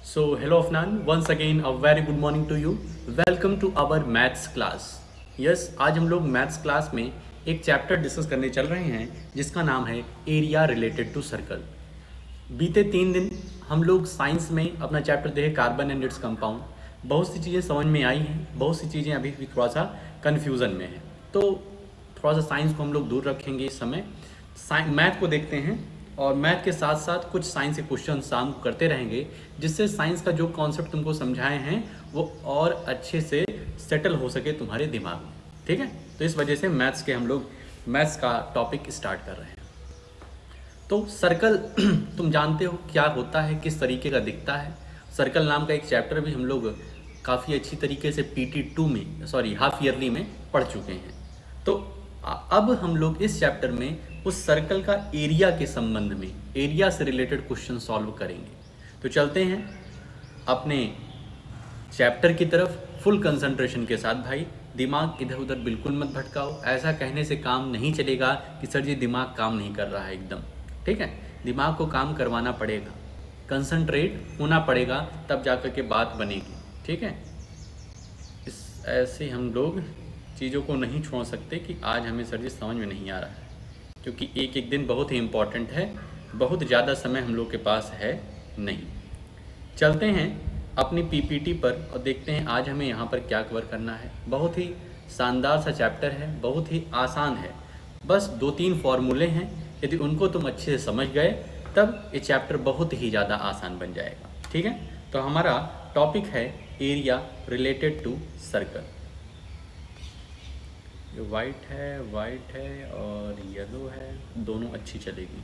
Hello Afnan, once again a very good morning to you. Welcome to our maths class. Yes, आज हम लोग maths class में एक chapter discuss करने चल रहे हैं जिसका नाम है एरिया रिलेटेड टू सर्कल। बीते 3 दिन हम लोग साइंस में अपना चैप्टर देखे कार्बन एंड इट्स कंपाउंड। बहुत सी चीज़ें समझ में आई हैं, बहुत सी चीज़ें अभी भी थोड़ा सा कन्फ्यूज़न में है, तो थोड़ा सा साइंस को हम लोग दूर रखेंगे इस समय। मैथ को देखते हैं और मैथ के साथ साथ कुछ साइंस के क्वेश्चन शाम को करते रहेंगे, जिससे साइंस का जो कॉन्सेप्ट तुमको समझाए हैं वो और अच्छे से सेटल हो सके तुम्हारे दिमाग में। ठीक है, तो इस वजह से मैथ्स का टॉपिक स्टार्ट कर रहे हैं। तो सर्कल तुम जानते हो क्या होता है, किस तरीके का दिखता है। सर्कल नाम का एक चैप्टर भी हम लोग काफ़ी अच्छी तरीके से PT2 में हाफ ईयरली में पढ़ चुके हैं। तो अब हम लोग इस चैप्टर में उस सर्कल का एरिया के संबंध में, एरिया से रिलेटेड क्वेश्चन सॉल्व करेंगे। तो चलते हैं अपने चैप्टर की तरफ फुल कंसंट्रेशन के साथ। भाई दिमाग इधर उधर बिल्कुल मत भटकाओ। ऐसा कहने से काम नहीं चलेगा कि सर जी दिमाग काम नहीं कर रहा है एकदम। ठीक है, दिमाग को काम करवाना पड़ेगा, कंसंट्रेट होना पड़ेगा, तब जाकर के बात बनेगी। ठीक है, ऐसे हम लोग चीज़ों को नहीं छोड़ सकते कि आज हमें सर जी समझ में नहीं आ रहा है, क्योंकि एक एक दिन बहुत ही इम्पॉर्टेंट है, बहुत ज़्यादा समय हम लोग के पास है नहीं। चलते हैं अपनी PPT पर और देखते हैं आज हमें यहाँ पर क्या कवर करना है। बहुत ही शानदार सा चैप्टर है, बहुत ही आसान है। बस 2-3 फॉर्मूले हैं, यदि उनको तुम अच्छे से समझ गए तब ये चैप्टर बहुत ही ज़्यादा आसान बन जाएगा। ठीक है, तो हमारा टॉपिक है area related to circle. White है और येलो है, दोनों अच्छी चलेगी।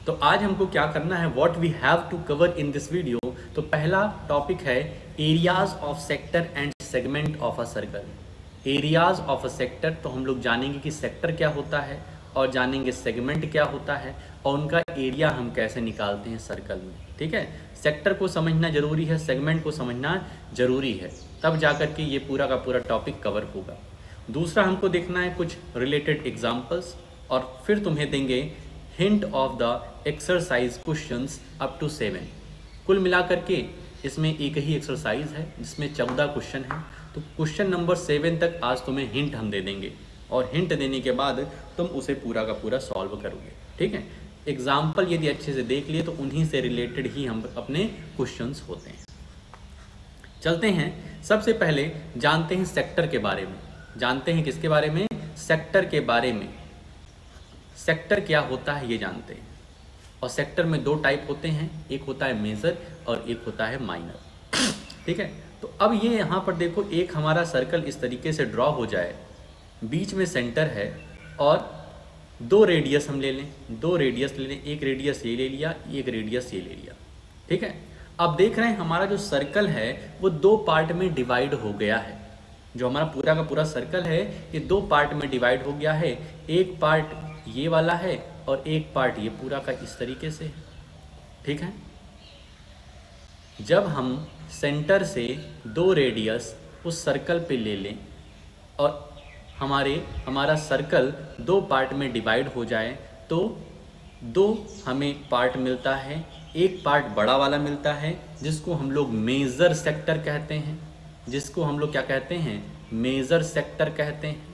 तो आज हमको क्या करना है, what we have to cover in this video. तो पहला टॉपिक है areas of sector and segment of a circle. Areas of a sector, तो हम लोग जानेंगे कि सेक्टर क्या होता है और जानेंगे सेगमेंट क्या होता है और उनका एरिया हम कैसे निकालते हैं सर्कल में। ठीक है, सेक्टर को समझना जरूरी है, सेगमेंट को समझना जरूरी है, तब जाकर के ये पूरा का पूरा टॉपिक कवर होगा। दूसरा हमको देखना है कुछ रिलेटेड एग्जाम्पल्स और फिर तुम्हें देंगे hint of the exercise questions up to 7। कुल मिलाकर के इसमें एक ही एक्सरसाइज है जिसमें 14 क्वेश्चन है। तो क्वेश्चन नंबर 7 तक आज तुम्हें हिंट हम दे देंगे और हिंट देने के बाद तुम उसे पूरा का पूरा सॉल्व करोगे। ठीक है, एग्जाम्पल यदि अच्छे से देख लिए तो उन्हीं से रिलेटेड ही हम अपने क्वेश्चंस होते हैं। चलते हैं, सबसे पहले जानते हैं सेक्टर के बारे में। जानते हैं किसके बारे में? सेक्टर के बारे में। सेक्टर क्या होता है ये जानते हैं। और सेक्टर में 2 टाइप होते हैं, एक होता है मेजर और एक होता है माइनर। ठीक है, तो अब ये यहाँ पर देखो, एक हमारा सर्कल इस तरीके से ड्रॉ हो जाए, बीच में सेंटर है और 2 रेडियस हम ले लें, 2 रेडियस ले लें, एक रेडियस ये ले लिया, एक रेडियस ये ले लिया। ठीक है, अब देख रहे हैं हमारा जो सर्कल है वो 2 पार्ट में डिवाइड हो गया है। जो हमारा पूरा का पूरा सर्कल है ये 2 पार्ट में डिवाइड हो गया है। एक पार्ट ये वाला है और एक पार्ट ये पूरा का इस तरीके से। ठीक है, जब हम सेंटर से 2 रेडियस उस सर्कल पे ले लें और हमारा सर्कल 2 पार्ट में डिवाइड हो जाए तो 2 हमें पार्ट मिलता है। एक पार्ट बड़ा वाला मिलता है जिसको हम लोग मेजर सेक्टर कहते हैं, जिसको हम लोग क्या कहते हैं? मेजर सेक्टर कहते हैं।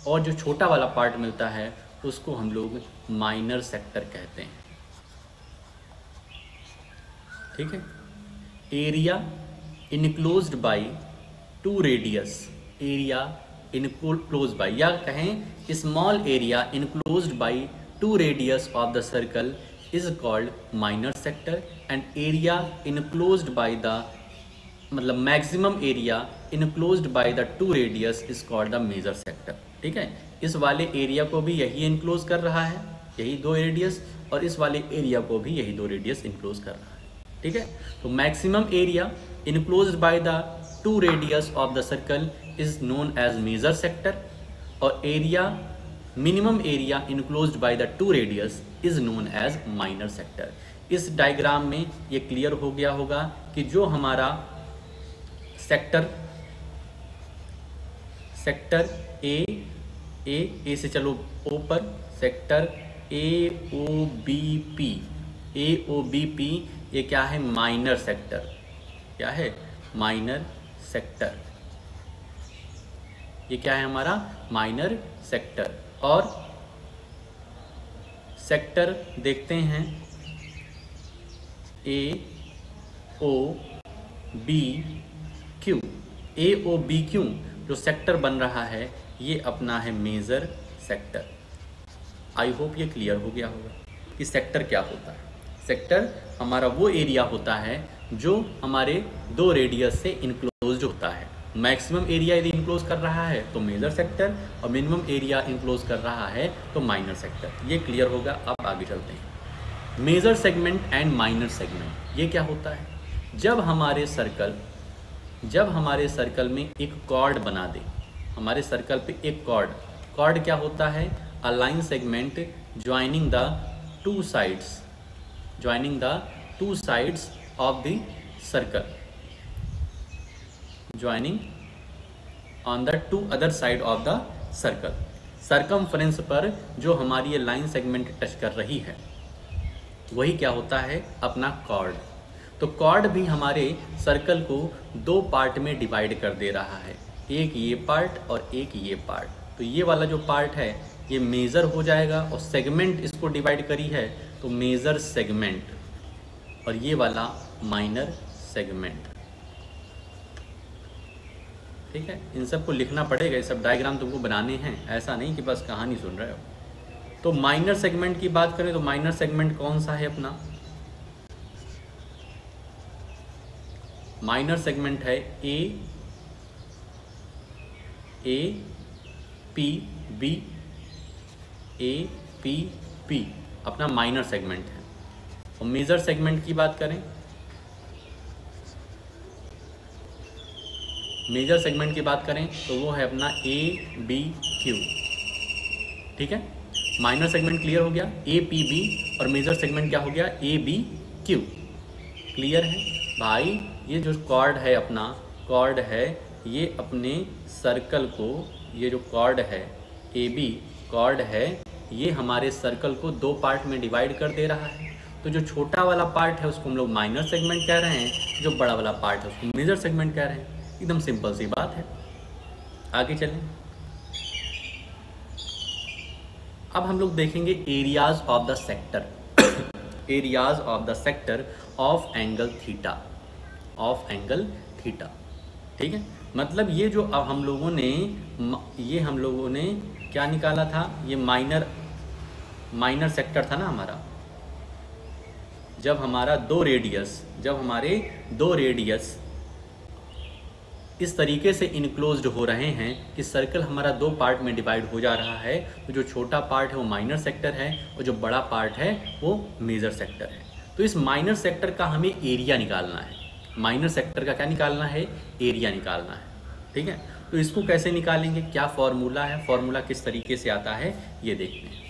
और जो छोटा वाला पार्ट मिलता है उसको हम लोग माइनर सेक्टर कहते हैं। ठीक है, area enclosed by 2 radius, area enclosed by, या कहें small area enclosed by 2 radius of the circle is called minor sector and area enclosed by the maximum area enclosed by the 2 radius is called the major sector. ठीक है, इस वाले area को भी यही enclose कर रहा है, यही 2 रेडियस, और इस वाले एरिया को भी यही 2 रेडियस इनक्लोज कर रहा है। ठीक है, तो maximum area enclosed by the 2 radius of the circle is known as major sector और minimum area enclosed by the 2 radius is known as minor sector. इस डायग्राम में ये क्लियर हो गया होगा कि जो हमारा सेक्टर ए से चलो ओ पर, सेक्टर AOBP AOBP ये क्या है? Minor sector. क्या है? Minor sector. ये क्या है हमारा? Minor sector. और सेक्टर देखते हैं AOBQ। AOBQ जो सेक्टर बन रहा है ये अपना है मेजर सेक्टर। आई होप ये क्लियर हो गया होगा कि सेक्टर क्या होता है। सेक्टर हमारा वो एरिया होता है जो हमारे दो रेडियस से इनक्लोज्ड होता है। मैक्सिमम एरिया यदि इनक्लोज कर रहा है तो मेजर सेक्टर, और मिनिमम एरिया इनक्लोज कर रहा है तो माइनर सेक्टर। ये क्लियर होगा। अब आगे चलते हैं। Major segment and minor segment ये क्या होता है? जब हमारे सर्कल में एक कॉर्ड बना दे, हमारे सर्कल पे एक कॉर्ड क्या होता है? A line segment joining the two sides of the circle, joining on the two other side of the circle. Circumference पर जो हमारी ये लाइन सेगमेंट टच कर रही है वही क्या होता है? अपना कॉर्ड। तो कॉर्ड भी हमारे सर्कल को दो पार्ट में डिवाइड कर दे रहा है, एक ये पार्ट और एक ये पार्ट। तो ये वाला जो पार्ट है ये मेजर हो जाएगा, और सेगमेंट इसको डिवाइड करी है तो मेजर सेगमेंट, और ये वाला माइनर सेगमेंट। ठीक है, इन सबको लिखना पड़ेगा, ये सब डायग्राम तुमको बनाने हैं, ऐसा नहीं कि बस कहानी सुन रहे हो। तो माइनर सेगमेंट की बात करें तो माइनर सेगमेंट कौन सा है अपना? माइनर सेगमेंट है APB अपना माइनर सेगमेंट है। और मेजर सेगमेंट की बात करें, तो वो है अपना ABQ। ठीक है, माइनर सेगमेंट क्लियर हो गया, APB, और मेजर सेगमेंट क्या हो गया? ABQ। क्लियर है भाई? ये जो कॉर्ड है अपना, कॉर्ड है ये अपने सर्कल को, ये जो कॉर्ड है AB कॉर्ड है ये हमारे सर्कल को दो पार्ट में डिवाइड कर दे रहा है। तो जो छोटा वाला पार्ट है उसको हम लोग माइनर सेगमेंट कह रहे हैं, जो बड़ा वाला पार्ट है उसको मेजर सेगमेंट कह रहे हैं। एकदम सिंपल सी बात है। आगे चलें। अब हम लोग देखेंगे areas of the sector. Areas of the sector of angle theta, ठीक है। मतलब ये जो अब हम लोगों ने क्या निकाला था? ये माइनर सेक्टर था ना हमारा। जब हमारे दो रेडियस इस तरीके से इनक्लोज्ड हो रहे हैं कि सर्कल हमारा दो पार्ट में डिवाइड हो जा रहा है, तो जो छोटा पार्ट है वो माइनर सेक्टर है और जो बड़ा पार्ट है वो मेजर सेक्टर है। तो इस माइनर सेक्टर का हमें एरिया निकालना है। माइनर सेक्टर का क्या निकालना है? एरिया निकालना है। ठीक है, तो इसको कैसे निकालेंगे? क्या फॉर्मूला है? फॉर्मूला किस तरीके से आता है ये देखते हैं।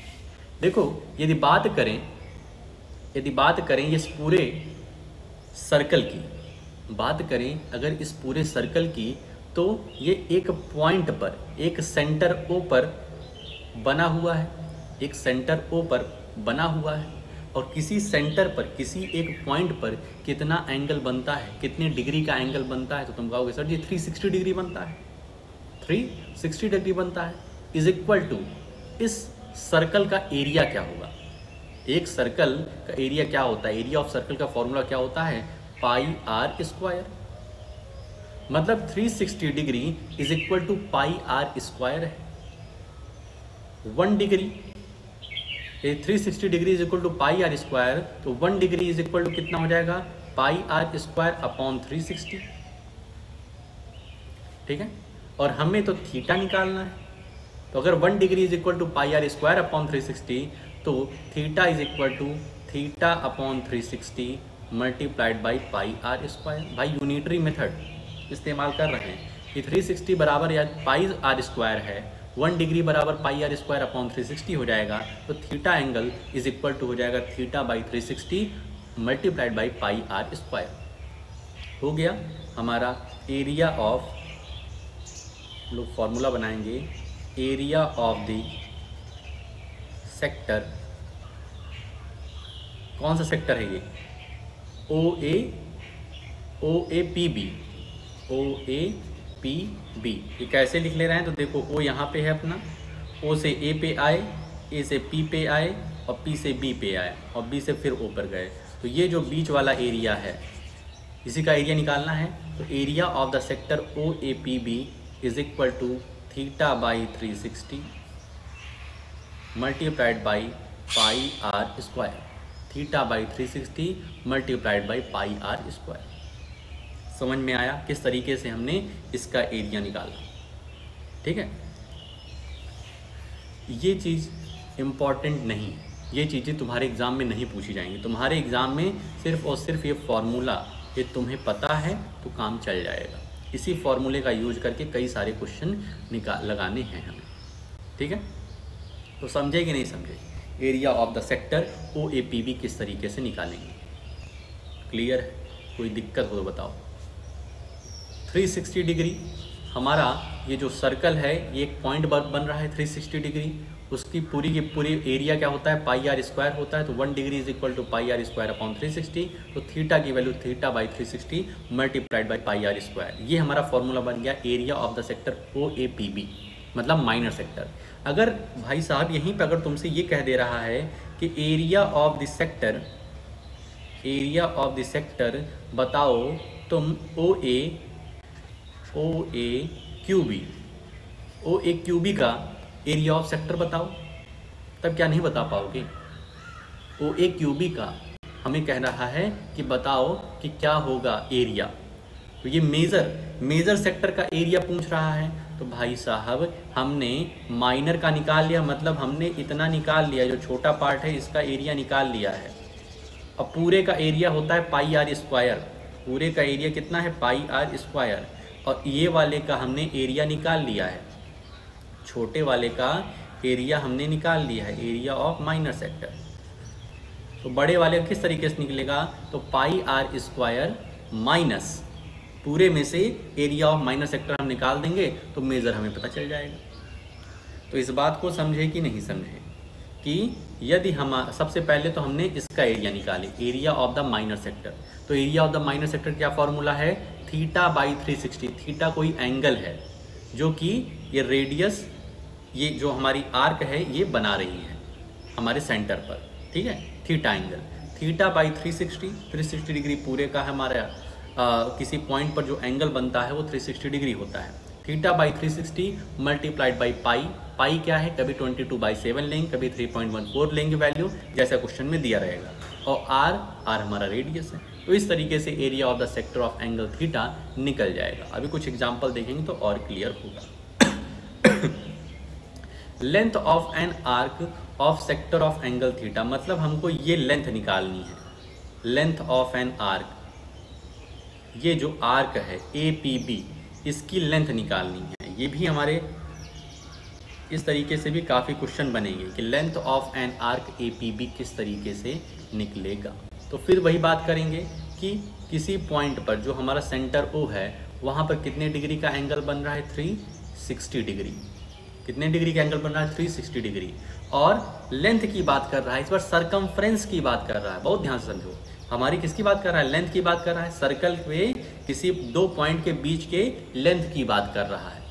देखो, यदि बात करें इस पूरे सर्कल की, अगर इस पूरे सर्कल की, तो ये एक पॉइंट पर, एक सेंटर O पर बना हुआ है, और किसी सेंटर पर, किसी एक पॉइंट पर कितना एंगल बनता है, कितने डिग्री का एंगल बनता है? तो तुम कहोगे सर जी 360 डिग्री बनता है। 360 डिग्री बनता है इज इक्वल टू इस सर्कल का एरिया क्या होगा? एक सर्कल का एरिया क्या होता है? एरिया ऑफ सर्कल का फॉर्मूला क्या होता है? Pi r square. मतलब 360 degree is equal to pi r square है। 1 degree, 360 degree is equal to pi r square, तो 1 डिग्री इज इक्वल टू कितना हो जाएगा? Pi r square upon 360। ठीक है, और हमें तो थीटा निकालना है। तो अगर 1 degree is equal to pi r square upon 360, तो theta is equal to theta upon 360 multiplied by pi r square. भाई यूनिटरी मेथड इस्तेमाल कर रहे हैं कि 360 बराबर या पाई आर स्क्वायर है, 1 डिग्री बराबर पाई आर स्क्वायर अपॉन 360 हो जाएगा, तो theta angle is equal to हो जाएगा theta by 360 multiplied by pi r square. हो गया हमारा एरिया ऑफ, लोग फॉर्मूला बनाएंगे, एरिया ऑफ द सेक्टर कौन सा सेक्टर है ये? OAPB, OAPB। ये कैसे लिख ले रहे हैं? तो देखो O यहाँ पे है अपना, O से A पे आए, A से P पे आए और P से B पे आए और B से फिर O पर गए। तो ये जो बीच वाला एरिया है इसी का एरिया निकालना है। तो area of the sector OAPB is equal to theta by 360 multiplied by pi r square. Theta by 360 multiplied by pi r square. समझ में आया किस तरीके से हमने इसका एरिया निकाला? ठीक है, ये चीज़ इम्पॉर्टेंट नहीं है, ये चीज़ें तुम्हारे एग्ज़ाम में नहीं पूछी जाएंगी। तुम्हारे एग्ज़ाम में सिर्फ और सिर्फ ये फॉर्मूला ये तुम्हें पता है तो काम चल जाएगा। इसी फॉर्मूले का यूज करके कई सारे क्वेश्चन लगाने हैं हमें। ठीक है, तो समझे कि नहीं समझे? Area of the sector OAPB किस तरीके से निकालेंगे? क्लियर है? कोई दिक्कत हो तो बताओ। 360 डिग्री हमारा ये जो सर्कल है ये एक पॉइंट बन रहा है 360 डिग्री। उसकी पूरी की पूरी एरिया क्या होता है? पाई आर स्क्वायर होता है। तो 1 degree is equal to pi r square upon 360। तो थीटा की value theta by 360 multiplied by pi r square. ये हमारा फॉर्मूला बन गया area of the sector OAPB, मतलब माइनर सेक्टर। अगर भाई साहब यहीं पर अगर तुमसे ये कह दे रहा है कि एरिया ऑफ द सेक्टर बताओ तुम OAQB का एरिया ऑफ सेक्टर बताओ, तब क्या नहीं बता पाओगे? OAQB का हमें कह रहा है कि बताओ कि क्या होगा एरिया। तो ये मेजर सेक्टर का एरिया पूछ रहा है। तो भाई साहब हमने माइनर का निकाल लिया, मतलब हमने इतना निकाल लिया, जो छोटा पार्ट है इसका एरिया निकाल लिया है। अब पूरे का एरिया होता है पाई आर स्क्वायर। पूरे का एरिया कितना है? Pi r square. और ये वाले का हमने एरिया निकाल लिया है, छोटे वाले का एरिया हमने निकाल लिया है, एरिया ऑफ माइनर सेक्टर। तो बड़े वाले किस तरीके से निकलेगा? तो पाई आर स्क्वायर माइनस पूरे में से एरिया ऑफ माइनर सेक्टर हम निकाल देंगे तो मेजर हमें पता चल जाएगा। तो इस बात को समझे कि नहीं समझे कि यदि हम सबसे पहले तो हमने इसका एरिया निकाले, area of the minor sector. तो area of the minor sector क्या फॉर्मूला है? Theta by 360। थीटा कोई एंगल है जो कि ये रेडियस, ये जो हमारी आर्क है ये बना रही है हमारे सेंटर पर। ठीक है, theta angle, theta by 360 degree पूरे का हमारा किसी पॉइंट पर जो एंगल बनता है वो 360 डिग्री होता है। थीटा बाई 360 मल्टीप्लाइड बाई पाई क्या है? कभी 22/7 लेंगे, कभी 3.14 लेंगे वैल्यू, जैसा क्वेश्चन में दिया रहेगा। और आर हमारा रेडियस है। तो इस तरीके से area of the sector of angle theta निकल जाएगा। अभी कुछ एग्जाम्पल देखेंगे तो और क्लियर होगा। Length of an arc of sector of angle theta, मतलब हमको ये लेंथ निकालनी है। लेंथ ऑफ एन आर्क, ये जो आर्क है APB, इसकी लेंथ निकालनी है। ये भी हमारे इस तरीके से भी काफ़ी क्वेश्चन बनेंगे कि length of an arc APB किस तरीके से निकलेगा। तो फिर वही बात करेंगे कि किसी पॉइंट पर जो हमारा सेंटर O है वहाँ पर कितने डिग्री का एंगल बन रहा है? 360 डिग्री। कितने डिग्री का एंगल बन रहा है? 360 डिग्री। और लेंथ की बात कर रहा है, इस बार सरकमफ्रेंस की बात कर रहा है। बहुत ध्यान से समझो, हमारी किसकी बात कर रहा है? लेंथ की बात कर रहा है। सर्कल पे किसी दो पॉइंट के बीच के लेंथ की बात कर रहा है।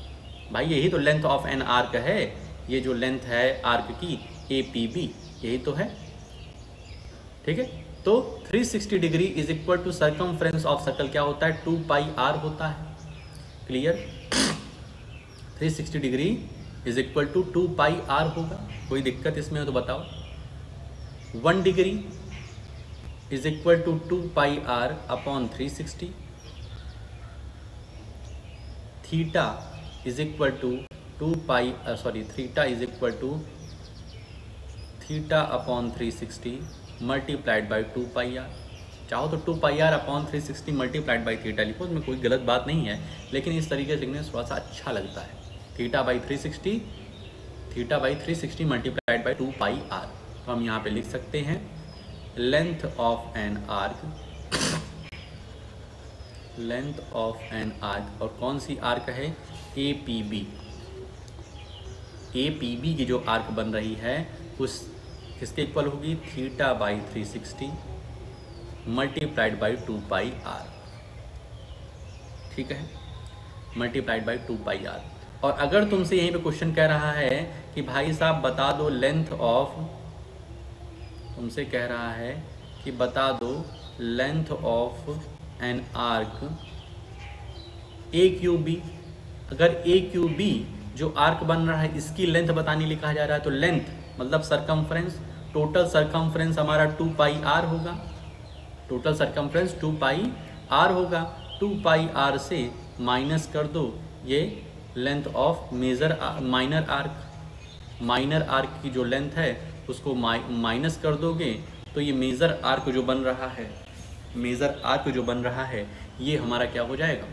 भाई यही तो लेंथ ऑफ एन आर्क है। ये जो लेंथ है आर्क की APB, यही तो है। ठीक है, तो 360 degree is equal to circumference of circle क्या होता है? 2 पाई आर होता है। Clear? 360 degree is equal to 2 pi r होगा। कोई दिक्कत इसमें हो तो बताओ। 1 degree is equal to 2 pi r upon 360। Theta is equal to theta is equal to theta upon 360 multiplied by 2 pi r. चाहो तो 2 pi r upon 360 multiplied by theta लिखो, उसमें कोई गलत बात नहीं है, लेकिन इस तरीके से लिखने से थोड़ा सा अच्छा लगता है। Theta by 360 multiplied by 2 pi r. तो हम यहाँ पे लिख सकते हैं लेंथ ऑफ एन आर्क, और कौन सी आर्क है? APB की जो आर्क बन रही है किसके इक्वल होगी, theta by 360 multiplied by 2πr, ठीक है, मल्टीप्लाइड बाई 2πr। और अगर तुमसे यहीं पे क्वेश्चन कह रहा है कि भाई साहब बता दो लेंथ ऑफ, तुमसे कह रहा है कि बता दो length of an arc A Q B, अगर ए क्यू बी जो आर्क बन रहा है इसकी लेंथ बताने लिए कहा जा रहा है, तो लेंथ मतलब सरकमफ्रेंस, टोटल सरकमफ्रेंस हमारा 2πr होगा, टोटल सरकमफ्रेंस 2πr होगा। 2πr से माइनस कर दो ये length of major minor arc, minor arc की जो लेंथ है उसको माइनस कर दोगे तो ये मेजर आर्क जो बन रहा है, मेजर आर्क जो बन रहा है ये हमारा क्या हो जाएगा,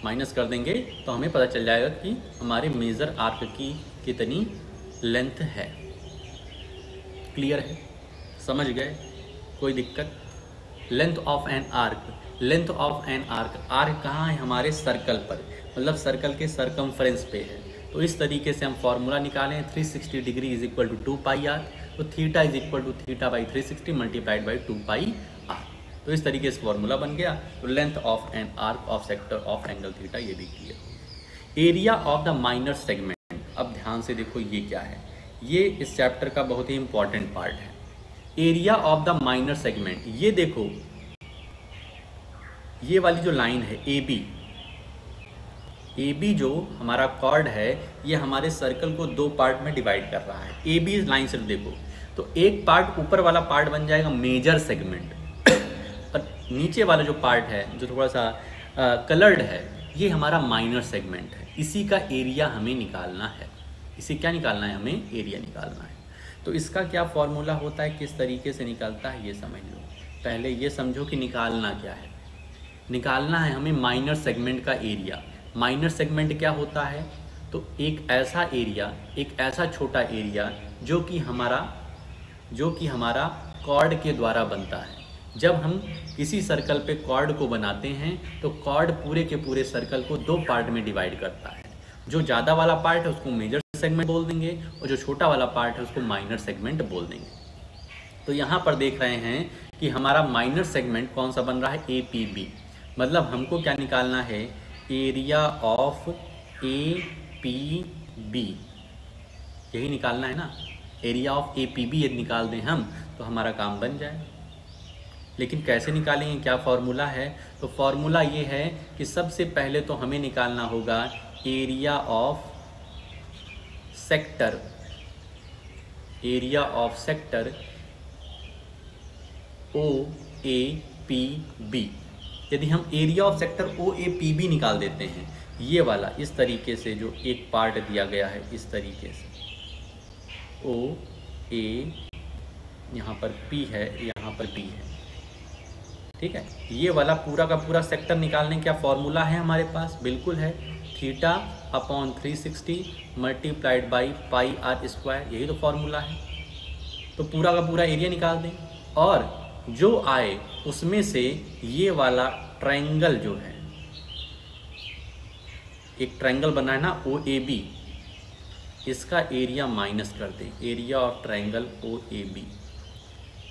माइनस कर देंगे तो हमें पता चल जाएगा कि हमारे मेजर आर्क की कितनी लेंथ है। क्लियर है, समझ गए, कोई दिक्कत। Length of an arc, length of an arc, arc कहाँ है, हमारे सर्कल पर, मतलब सर्कल के सरकमफ्रेंस पे है। तो इस तरीके से हम फॉर्मूला निकालें, 360 degree is equal to 2πr, तो theta is equal to theta by 360 multiplied by 2πr। तो इस तरीके से फॉर्मूला बन गया। तो length of an arc of sector of angle theta, ये भी क्लियर हो। Area of the minor segment, अब ध्यान से देखो ये क्या है, ये इस चैप्टर का बहुत ही इंपॉर्टेंट पार्ट है। Area of the minor segment, ये देखो ये वाली जो लाइन है ए बी जो हमारा कॉर्ड है ये हमारे सर्कल को दो पार्ट में डिवाइड कर रहा है। ए बी लाइन सिर्फ देखो तो एक पार्ट ऊपर वाला पार्ट बन जाएगा मेजर सेगमेंट, और नीचे वाला जो पार्ट है जो थोड़ा सा कलर्ड है ये हमारा माइनर सेगमेंट है। इसी का एरिया हमें निकालना है, इसी क्या निकालना है, हमें एरिया निकालना है। तो इसका क्या फॉर्मूला होता है, किस तरीके से निकलता है ये समझ लो। पहले ये समझो कि निकालना क्या है, निकालना है हमें माइनर सेगमेंट का एरिया। माइनर सेगमेंट क्या होता है, तो एक ऐसा एरिया, एक ऐसा छोटा एरिया जो कि हमारा कॉर्ड के द्वारा बनता है। जब हम किसी सर्कल पे कॉर्ड को बनाते हैं तो कॉर्ड पूरे के पूरे सर्कल को दो पार्ट में डिवाइड करता है। जो ज़्यादा वाला पार्ट है उसको मेजर सेगमेंट बोल देंगे और जो छोटा वाला पार्ट है उसको माइनर सेगमेंट बोल देंगे। तो यहाँ पर देख रहे हैं कि हमारा माइनर सेगमेंट कौन सा बन रहा है, APB, मतलब हमको क्या निकालना है, एरिया ऑफ APB, यही निकालना है ना। एरिया ऑफ APB यदि निकाल दें हम तो हमारा काम बन जाए। लेकिन कैसे निकालेंगे, क्या फॉर्मूला है, तो फॉर्मूला ये है कि सबसे पहले तो हमें निकालना होगा area of sector, area of sector OAPB। यदि हम एरिया ऑफ सेक्टर OAPB निकाल देते हैं, ये वाला इस तरीके से जो एक पार्ट दिया गया है इस तरीके से OA, यहाँ पर P है, यहाँ पर B है, ठीक है। ये वाला पूरा का पूरा सेक्टर निकालने का फॉर्मूला है हमारे पास, बिल्कुल है, theta upon 360 multiplied by πr², यही तो फॉर्मूला है। तो पूरा का पूरा एरिया निकाल दें और जो आए उसमें से ये वाला ट्रायंगल जो है, एक ट्रायंगल बना है ना OAB, इसका एरिया माइनस कर दें, area of triangle OAB।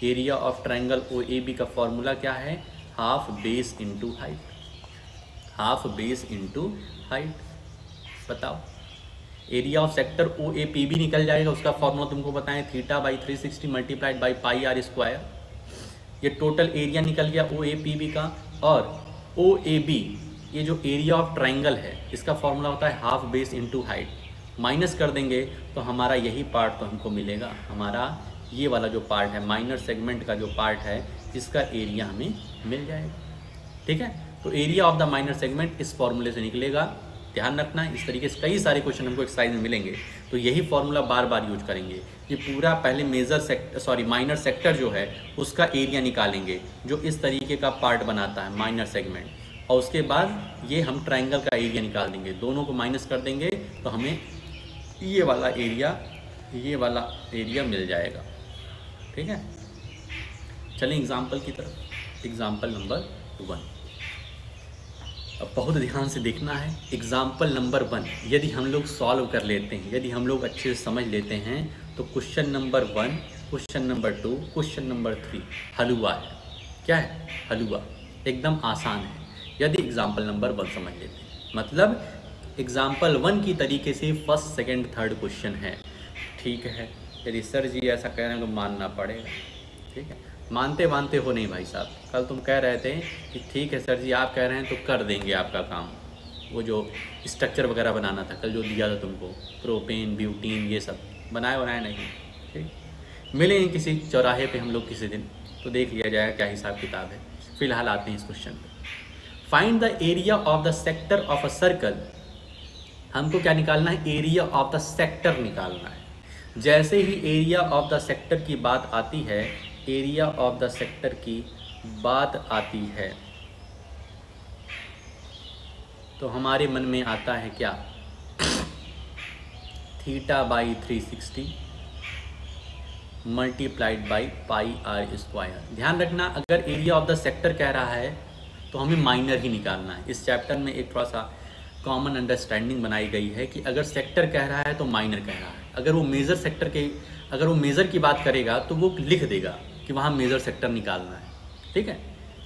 Area of triangle OAB का फॉर्मूला क्या है, half base into height, half base into height. बताओ, एरिया ऑफ सेक्टर OAPB निकल जाएगा, उसका फॉर्मूला तुमको बताएं, theta by 360 multiplied by πr²। ये टोटल एरिया निकल गया OAPB का। और OAB ये जो एरिया ऑफ ट्रायंगल है इसका फॉर्मूला होता है half base into height. Minus कर देंगे तो हमारा यही पार्ट तो हमको मिलेगा, हमारा ये वाला जो पार्ट है माइनर सेगमेंट का जो पार्ट है इसका एरिया हमें मिल जाएगा, ठीक है। तो area of the minor segment इस फॉर्मूले से निकलेगा, ध्यान रखना। इस तरीके से कई सारे क्वेश्चन हमको एक्सरसाइज में मिलेंगे, तो यही फॉर्मूला बार बार यूज करेंगे। ये पूरा पहले माइनर सेक्टर जो है उसका एरिया निकालेंगे जो इस तरीके का पार्ट बनाता है माइनर सेगमेंट, और उसके बाद ये हम ट्रायंगल का एरिया निकाल देंगे, दोनों को माइनस कर देंगे तो हमें ये वाला एरिया मिल जाएगा, ठीक है। चलें एग्जाम्पल की तरफ। एग्जाम्पल नंबर 1, अब बहुत ध्यान से देखना है। एग्जाम्पल नंबर 1 यदि हम लोग सॉल्व कर लेते हैं, यदि हम लोग अच्छे से समझ लेते हैं तो question number 1, question number 2, question number 3 हलवा है। क्या है? हलवा। एकदम आसान है यदि एग्जाम्पल नंबर 1 समझ लेते हैं। मतलब एग्जाम्पल 1 की तरीके से फर्स्ट, सेकंड, थर्ड क्वेश्चन है। ठीक है, यदि सर जी ऐसा कह रहे हैं तो मानना पड़ेगा। ठीक है, मानते मानते हो नहीं भाई साहब। कल तुम कह रहे थे कि ठीक है सर जी आप कह रहे हैं तो कर देंगे आपका काम। वो जो स्ट्रक्चर वगैरह बनाना था कल जो दिया था तुमको, प्रोपेन, ब्यूटीन, ये सब बनाए नहीं। ठीक, मिलेंगे किसी चौराहे पे हम लोग किसी दिन, तो देख लिया जाएगा क्या हिसाब किताब है। फिलहाल आते हैं इस क्वेश्चन पे। Find the area of the sector of a circle. हमको क्या निकालना है? एरिया ऑफ द सेक्टर निकालना है। जैसे ही एरिया ऑफ द सेक्टर की बात आती है, एरिया ऑफ द सेक्टर की बात आती है तो हमारे मन में आता है क्या? θ/360 multiplied by pi r square. ध्यान रखना, अगर एरिया ऑफ द सेक्टर कह रहा है तो हमें माइनर ही निकालना है। इस चैप्टर में एक थोड़ा सा कॉमन अंडरस्टैंडिंग बनाई गई है कि अगर सेक्टर कह रहा है तो माइनर कह रहा है। अगर वो मेजर सेक्टर के, अगर वो मेजर की बात करेगा तो वो लिख देगा कि वहाँ मेजर सेक्टर निकालना है। ठीक है,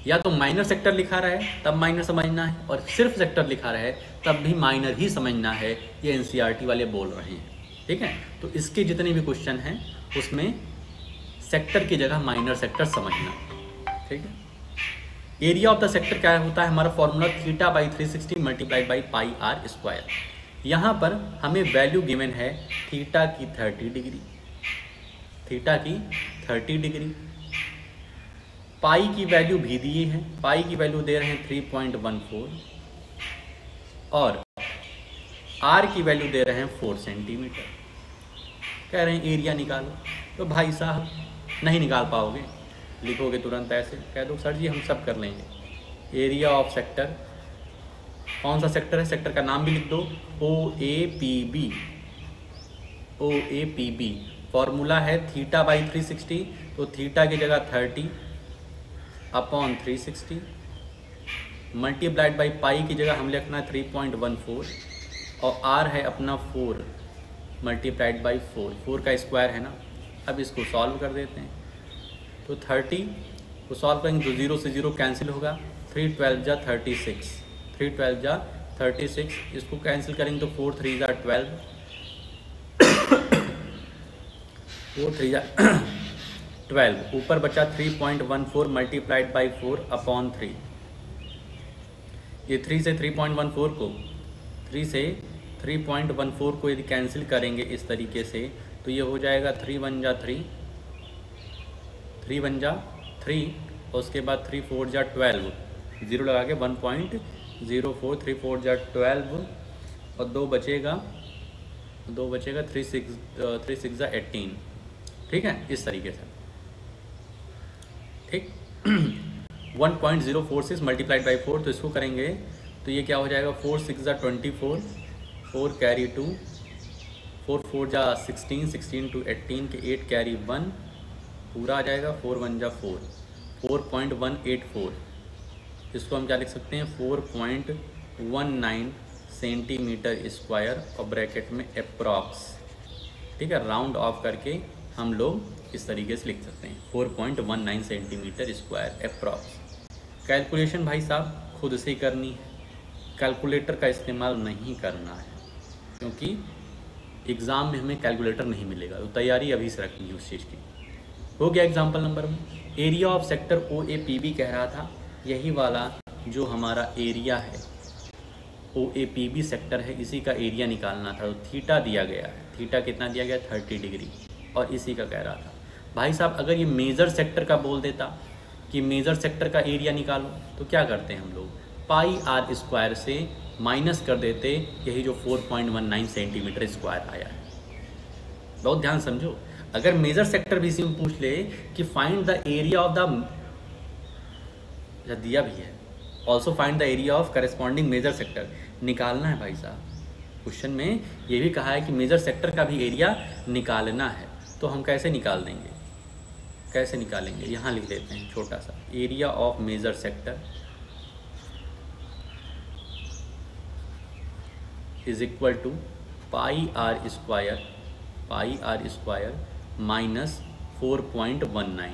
या तो माइनर सेक्टर लिखा रहा है तब माइनर समझना है, और सिर्फ सेक्टर लिखा रहा है तब भी माइनर ही समझना है। ये एनसीईआरटी वाले बोल रहे हैं। ठीक है, तो इसके जितने भी क्वेश्चन हैं उसमें सेक्टर की जगह माइनर सेक्टर समझना। ठीक है, एरिया ऑफ द सेक्टर क्या होता है? हमारा formula θ/360 multiplied by pi r square. यहाँ पर हमें वैल्यू गिवन है थीटा की 30 डिग्री, थीटा की 30 डिग्री। पाई की वैल्यू भी दिए हैं, पाई की वैल्यू दे रहे हैं 3.14 और आर की वैल्यू दे रहे हैं 4 सेंटीमीटर। कह रहे हैं एरिया निकालो, तो भाई साहब नहीं निकाल पाओगे। लिखोगे तुरंत ऐसे, कह दो सर जी हम सब कर लेंगे। एरिया ऑफ सेक्टर, कौन सा सेक्टर है? सेक्टर का नाम भी लिख दो, OAPB। OAPB फॉर्मूला है θ/360, तो थीटा की जगह 30 अपॉन 360 मल्टीप्लाइड बाई पाई की जगह हम लिखना है 3.14 और आर है अपना 4 मल्टीप्लाइड बाई 4 का स्क्वायर है ना। अब इसको सॉल्व कर देते हैं, तो 30 को सॉल्व करेंगे तो 0 से 0 कैंसिल होगा। 3 12 जा 36, 3 12 जा 36, इसको कैंसिल करेंगे तो 4 3 जा 12, 4 3 जा 12, ऊपर बचा 3.14 मल्टीप्लाइड बाई 4 अपॉन 3। ये 3 से 3.14 को, 3 से 3.14 को यदि कैंसिल करेंगे इस तरीके से तो ये हो जाएगा 3 1 जा 3, 3 1 जा 3 और उसके बाद 3 4 जा 12, 0 लगा के 1.04, 3 4 जा 12 और 2 बचेगा 3 6 जा 18। ठीक है, इस तरीके से। ठीक 1.046 मल्टीप्लाइड बाई 4, तो इसको करेंगे तो ये क्या हो जाएगा 4 6 जा 24, 4 कैरी 2, 4 4 जा 16, 16 टू 18 के 8 कैरी 1 पूरा आ जाएगा, 4 1 जा 4, 4.184। इसको हम क्या लिख सकते हैं 4.19 सेंटीमीटर स्क्वायर और ब्रैकेट में अप्रॉक्स। ठीक है, राउंड ऑफ करके हम लोग इस तरीके से लिख सकते हैं 4.19 सेंटीमीटर स्क्वायर अप्रॉक्स। कैलकुलेशन भाई साहब खुद से ही करनी है, कैलकुलेटर का इस्तेमाल नहीं करना है, क्योंकि एग्ज़ाम में हमें कैलकुलेटर नहीं मिलेगा। तो तैयारी अभी से रखनी है उस चीज़ की। हो गया example number 1। Area of sector OAPB कह रहा था, यही वाला जो हमारा एरिया है OAPB सेक्टर है, इसी का एरिया निकालना था। तो थीटा दिया गया है, थीटा कितना दिया गया 30 डिग्री, और इसी का कह रहा था। भाई साहब अगर ये मेजर सेक्टर का बोल देता कि मेजर सेक्टर का एरिया निकालो तो क्या करते हैं हम लोग, पाई आर स्क्वायर से माइनस कर देते, यही जो 4.19 सेंटीमीटर स्क्वायर आया है। बहुत ध्यान समझो, अगर मेजर सेक्टर भी इसी में पूछ ले कि find the area of the, दिया भी है also find the area of corresponding major sector, निकालना है भाई साहब। क्वेश्चन में ये भी कहा है कि मेजर सेक्टर का भी एरिया निकालना है, तो हम कैसे निकाल देंगे, कैसे निकालेंगे, यहाँ लिख देते हैं छोटा सा, area of major sector is equal to pi r square minus 4.19।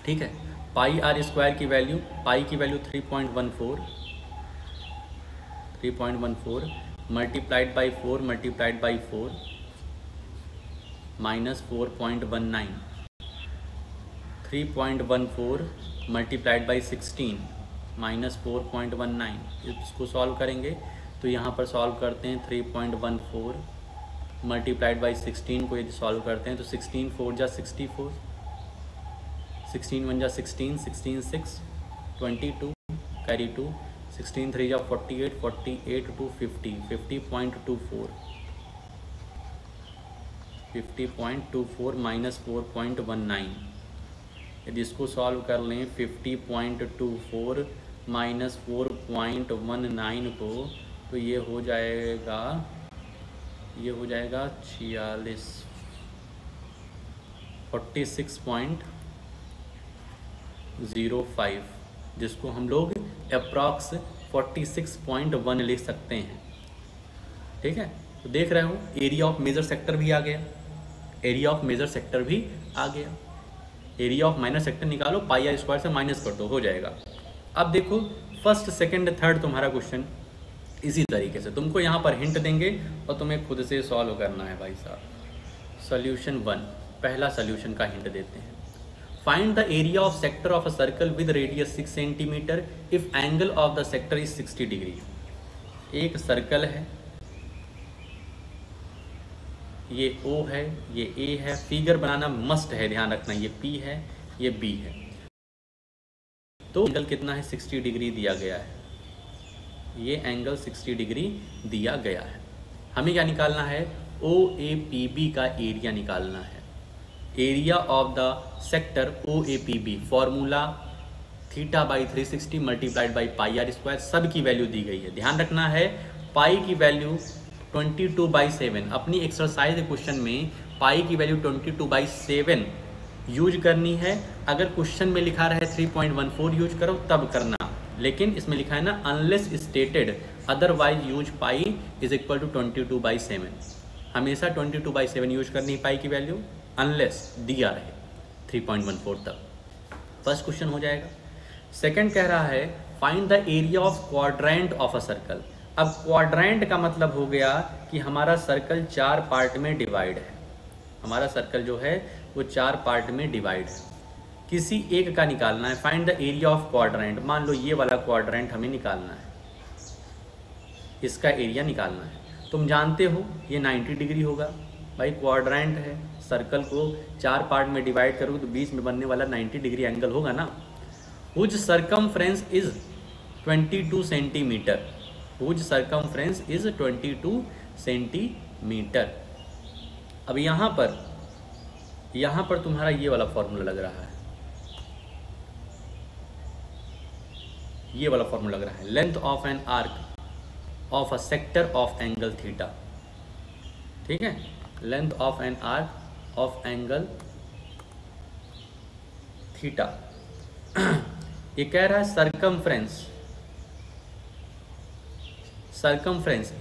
ठीक है, पाई आर स्क्वायर की value 3.14 multiplied by 4 minus 4.19, 3.14 multiplied by 16 minus 4.19। इसको सॉल्व करेंगे तो यहाँ पर सॉल्व करते हैं 3.14 मल्टीप्लाइड बाई 16 को यदि सॉल्व करते हैं तो 16 4 जा 64, 16 1 जा 16, 16 6 22 कैरी 2, 16 3 जा 48, 48 2 50, 50.24 माइनस 4.19। यदि इसको सॉल्व कर लें 50.24 माइनस 4.19 को, तो ये हो जाएगा 46.05, जिसको हम लोग अप्रॉक्स 46.1 लिख सकते हैं। ठीक है, तो देख रहे हो एरिया ऑफ मेजर सेक्टर भी आ गया, एरिया ऑफ मेजर सेक्टर भी आ गया। एरिया ऑफ माइनर सेक्टर निकालो, पाई आर स्क्वायर से माइनस कर दो, हो जाएगा। अब देखो फर्स्ट सेकंड थर्ड तुम्हारा क्वेश्चन इसी तरीके से तुमको यहाँ पर हिंट देंगे और तुम्हें खुद से सॉल्व करना है भाई साहब। सॉल्यूशन 1, पहला सॉल्यूशन का हिंट देते हैं। Find the area of sector of a circle with radius 6 centimetre if angle of the sector is 60 degree. एक सर्कल है, ये O है, ये A है। फिगर बनाना मस्ट है, ध्यान रखना, ये P है, ये B है। तो एंगल कितना है? 60 डिग्री दिया गया है, ये एंगल 60 डिग्री दिया गया है। हमें क्या निकालना है? OAPB का एरिया निकालना है। Area of the sector OAPB, formula θ/360 multiplied by pi r square, सब की वैल्यू दी गई है। ध्यान रखना है पाई की वैल्यू 22/7, अपनी एक्सरसाइज क्वेश्चन में पाई की वैल्यू 22/7 यूज करनी है। अगर क्वेश्चन में लिखा रहे 3.14 यूज करो तब करना, लेकिन इसमें लिखा है ना unless stated otherwise use pi is equal to 22/7। हमेशा 22/7 यूज करनी है पाई की वैल्यू, अनलेस दिया रहे 3.14 तक। फर्स्ट क्वेश्चन हो जाएगा। सेकंड कह रहा है find the area of quadrant of a circle. अब क्वाड्रेंट का मतलब हो गया कि हमारा सर्कल 4 पार्ट में डिवाइड है। हमारा सर्कल जो है वो 4 पार्ट में डिवाइड है, किसी एक का निकालना है। Find the area of quadrant, मान लो ये वाला क्वाड्रेंट हमें निकालना है, इसका एरिया निकालना है। तुम जानते हो ये 90 डिग्री होगा भाई, क्वाड्रेंट है, सर्कल को 4 पार्ट में डिवाइड करोगे तो बीच में बनने वाला 90 डिग्री एंगल होगा ना। Whose circumference is 22 centimetre, whose circumference is 22 centimetre. अब यहाँ पर तुम्हारा ये वाला फॉर्मूला लग रहा है, ये वाला फॉर्मूला लग रहा है। Length of an arc of a sector of angle theta. ठीक है, length of an arc of angle theta. ये कह रहा है सरकमफ्रेंस,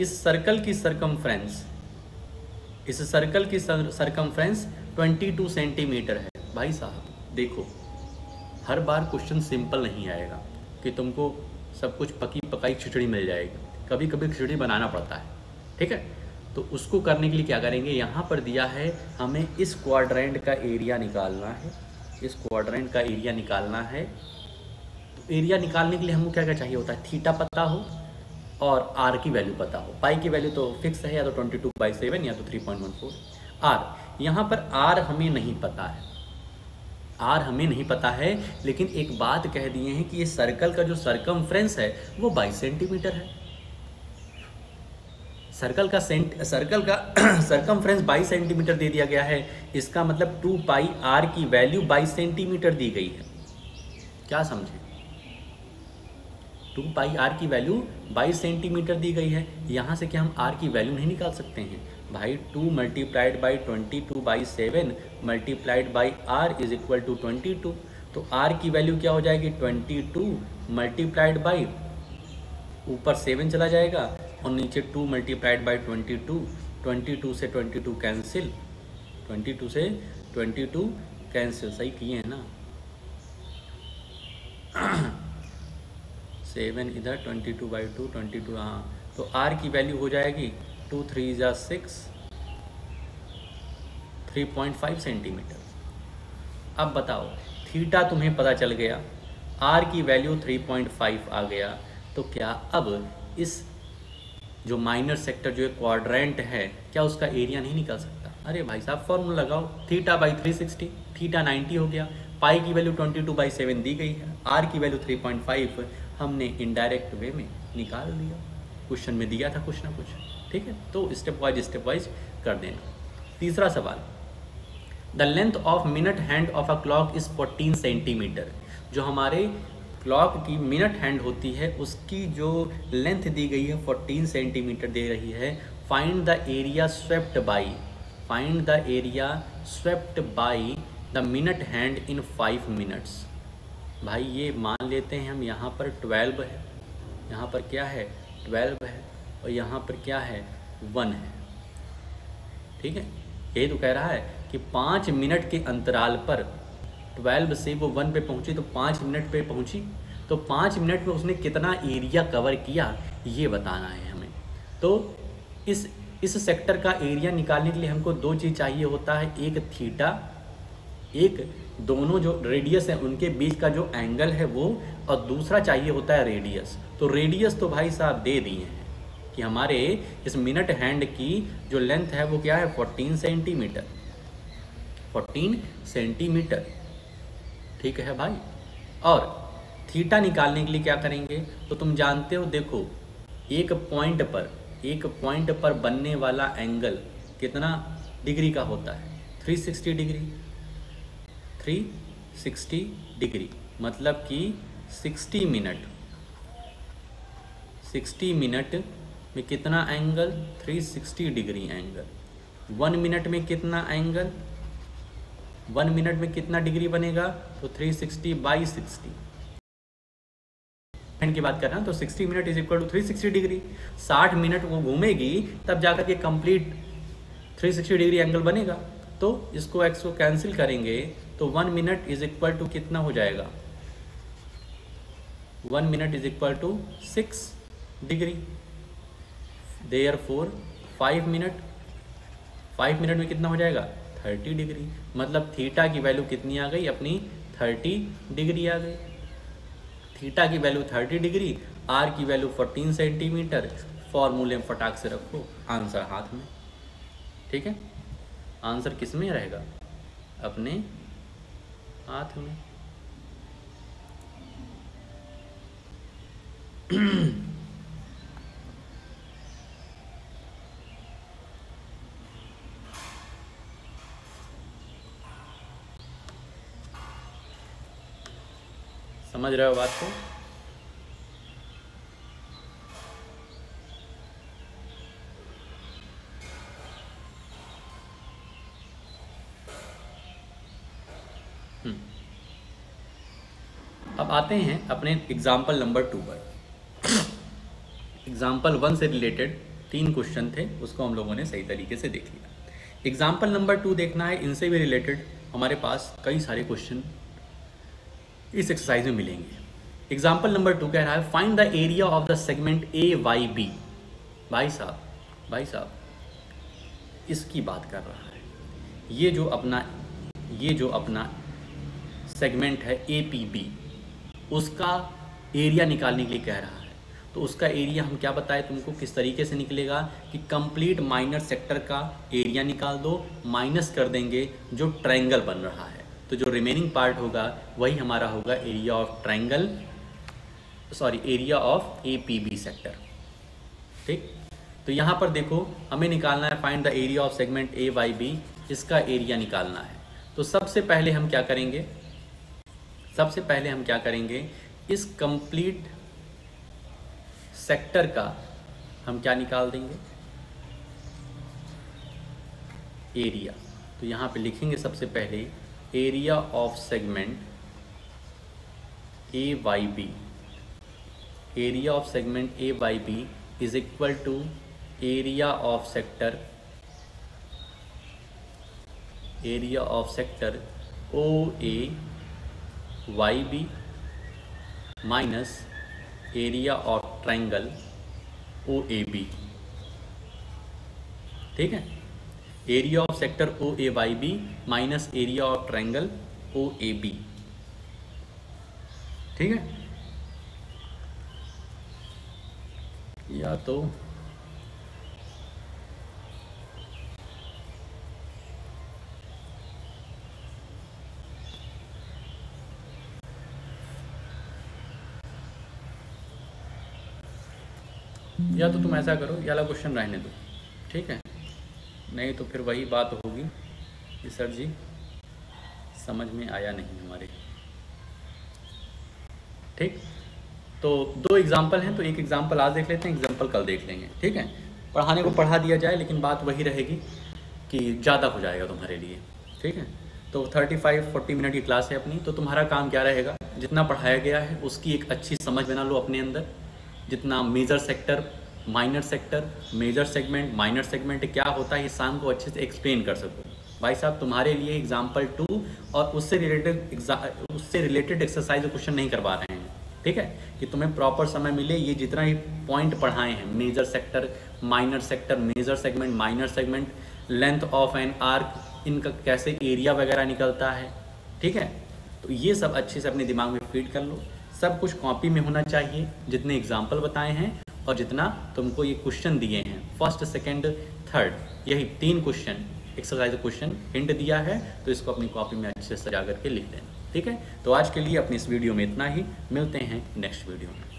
इस सर्कल की सरकमफ्रेंस, इस सर्कल की सरकमफ्रेंस 22 सेंटीमीटर है। भाई साहब देखो, हर बार क्वेश्चन सिंपल नहीं आएगा कि तुमको सब कुछ पकी पकाई खिचड़ी मिल जाएगी, कभी कभी खिचड़ी बनाना पड़ता है। ठीक है, तो उसको करने के लिए क्या करेंगे, यहाँ पर दिया है हमें इस क्वाड्रेंट का एरिया निकालना है, इस क्वाड्रेंट का एरिया निकालना है। तो एरिया निकालने के लिए हमको क्या क्या चाहिए होता है? थीटा पता हो और आर की वैल्यू पता हो। पाई की वैल्यू तो फिक्स है, या तो 22/7 या तो 3.14। आर, यहाँ पर आर हमें नहीं पता है, आर हमें नहीं पता है, लेकिन एक बात कह दिए हैं कि ये सर्कल का जो सरकमफ्रेंस है वो 22 सेंटीमीटर है। सर्कल का सरकमफ्रेंस 22 सेंटीमीटर दे दिया गया है, इसका मतलब 2 पाई आर की वैल्यू 22 सेंटीमीटर दी गई है। क्या समझे? 2 पाई आर की वैल्यू 22 सेंटीमीटर दी गई है। यहाँ से क्या हम आर की वैल्यू नहीं निकाल सकते हैं भाई? 2 multiplied by 22/7 multiplied by r is equal to 22। तो आर की वैल्यू क्या हो जाएगी? 22 मल्टीप्लाइड बाई, ऊपर 7 चला जाएगा, और नीचे 2 मल्टीप्लाइड बाई 22, 22 से 22 कैंसिल, 22 से 22 कैंसिल, सही किए हैं ना। 7 इधर, 22 बाई 2, 22, हाँ। तो r की वैल्यू हो जाएगी 2 3 जा 6, 3.5 सेंटीमीटर। अब बताओ, थीटा तुम्हें पता चल गया, r की वैल्यू 3.5 आ गया, तो क्या अब इस जो माइनर सेक्टर जो एक क्वाड्रेंट है, क्या उसका एरिया नहीं निकल सकता? अरे भाई साहब फॉर्मूला लगाओ, थीटा बाई 360, थीटा 90 हो गया, पाई की वैल्यू 22/7 दी गई है, आर की वैल्यू 3.5 हमने इनडायरेक्ट वे में निकाल दिया, क्वेश्चन में दिया था कुछ ना कुछ। ठीक है, तो स्टेप वाइज कर देना। तीसरा सवाल, the length of minute hand of a clock is 14 centimetre. जो हमारे क्लॉक की मिनट हैंड होती है उसकी जो लेंथ दी गई है 14 सेंटीमीटर दे रही है। Find the area swept by, find the area swept by the minute hand in 5 minutes. भाई ये मान लेते हैं हम, यहाँ पर 12 है, यहाँ पर क्या है 12 है, और यहाँ पर क्या है 1 है। ठीक है, ये तो कह रहा है कि 5 मिनट के अंतराल पर 12 से वो 1 पे पहुंची, तो 5 मिनट पे पहुंची, तो 5 मिनट में उसने कितना एरिया कवर किया ये बताना है हमें। तो इस सेक्टर का एरिया निकालने के लिए हमको 2 चीज़ चाहिए होता है, एक थीटा, एक दोनों जो रेडियस है उनके बीच का जो एंगल है वो, और दूसरा चाहिए होता है रेडियस। तो रेडियस तो भाई साहब दे दिए हैं कि हमारे इस मिनट हैंड की जो लेंथ है वो क्या है 14 सेंटीमीटर, 14 सेंटीमीटर। ठीक है भाई, और थीटा निकालने के लिए क्या करेंगे, तो तुम जानते हो, देखो एक पॉइंट पर बनने वाला एंगल कितना डिग्री का होता है, 360 डिग्री, 360 डिग्री, मतलब कि 60 मिनट में कितना एंगल, 360 डिग्री एंगल। 1 मिनट में कितना एंगल, 1 मिनट में कितना डिग्री बनेगा, तो 360/60 की बात कर रहा हूँ, तो 60 minute is equal to 360 degree. 60 minute वो घूमेगी तब जाकर के कंप्लीट 360 डिग्री एंगल बनेगा। तो इसको x को कैंसिल करेंगे तो 1 मिनट इज इक्वल टू कितना हो जाएगा, 1 minute is equal to 6 degree. Therefore 5 minute में कितना हो जाएगा 30 डिग्री। मतलब थीटा की वैल्यू कितनी आ गई अपनी, 30 डिग्री आ गई। थीटा की वैल्यू 30 डिग्री, आर की वैल्यू 14 सेंटीमीटर। फॉर्मूले में फटाक से रखो, आंसर हाथ में। ठीक है, आंसर किस में रहेगा, अपने हाथ में। समझ रहे हो बात को? अब आते हैं अपने एग्जाम्पल नंबर 2 पर। एग्जाम्पल 1 से रिलेटेड 3 क्वेश्चन थे, उसको हम लोगों ने सही तरीके से देख लिया। एग्जाम्पल नंबर 2 देखना है, इनसे भी रिलेटेड हमारे पास कई सारे क्वेश्चन इस एक्सरसाइज में मिलेंगे। एग्जाम्पल नंबर 2 कह रहा है find the area of the segment AYB। भाई साहब इसकी बात कर रहा है। ये जो अपना सेगमेंट है APB, उसका एरिया निकालने के लिए कह रहा है। तो उसका एरिया हम क्या बताएं तुमको, किस तरीके से निकलेगा कि कंप्लीट माइनर सेक्टर का एरिया निकाल दो, माइनस कर देंगे जो ट्रायंगल बन रहा है, तो जो रिमेनिंग पार्ट होगा वही हमारा होगा एरिया ऑफ APB सेक्टर। ठीक, तो यहाँ पर देखो हमें निकालना है find the area of segment AYB, इसका एरिया निकालना है। तो सबसे पहले हम क्या करेंगे, इस कंप्लीट सेक्टर का हम क्या निकाल देंगे, एरिया। तो यहाँ पे लिखेंगे सबसे पहले area of segment AYB, area of segment AYB is equal to area of sector O A Y B minus area of triangle O A B. ठीक है, area of sector O A Y B minus area of triangle O A B. ठीक है, या तो तुम ऐसा करो, ये वाला क्वेश्चन रहने दो। ठीक है, नहीं तो फिर वही बात होगी कि सर जी समझ में आया नहीं हमारे। ठीक, तो 2 एग्जाम्पल हैं, तो एक एग्जाम्पल आज देख लेते हैं, एग्जाम्पल कल देख लेंगे। ठीक है, पढ़ाने को पढ़ा दिया जाए, लेकिन बात वही रहेगी कि ज़्यादा हो जाएगा तुम्हारे लिए। ठीक है, तो 35-40 मिनट की क्लास है अपनी, तो तुम्हारा काम क्या रहेगा, जितना पढ़ाया गया है उसकी एक अच्छी समझ बना लो अपने अंदर। जितना major sector, minor sector, major segment, minor segment क्या होता है, ये शाम को अच्छे से एक्सप्लेन कर सको। भाई साहब तुम्हारे लिए एग्जाम्पल 2 और उससे रिलेटेड एक्सरसाइज क्वेश्चन नहीं करवा रहे हैं। ठीक है, कि तुम्हें प्रॉपर समय मिले, ये जितना ही पॉइंट पढ़ाए हैं, major sector, minor sector, major segment, minor segment, length of an arc, इनका कैसे एरिया वगैरह निकलता है। ठीक है, तो ये सब अच्छे से अपने दिमाग में फीड कर लो। सब कुछ कॉपी में होना चाहिए, जितने एग्जाम्पल बताए हैं और जितना तुमको ये क्वेश्चन दिए हैं, फर्स्ट, सेकेंड, थर्ड, यही 3 क्वेश्चन एक्सरसाइज क्वेश्चन हिंट दिया है, तो इसको अपनी कॉपी में अच्छे से सजा करके लिख लेना। ठीक है, तो आज के लिए अपनी इस वीडियो में इतना ही, मिलते हैं नेक्स्ट वीडियो में।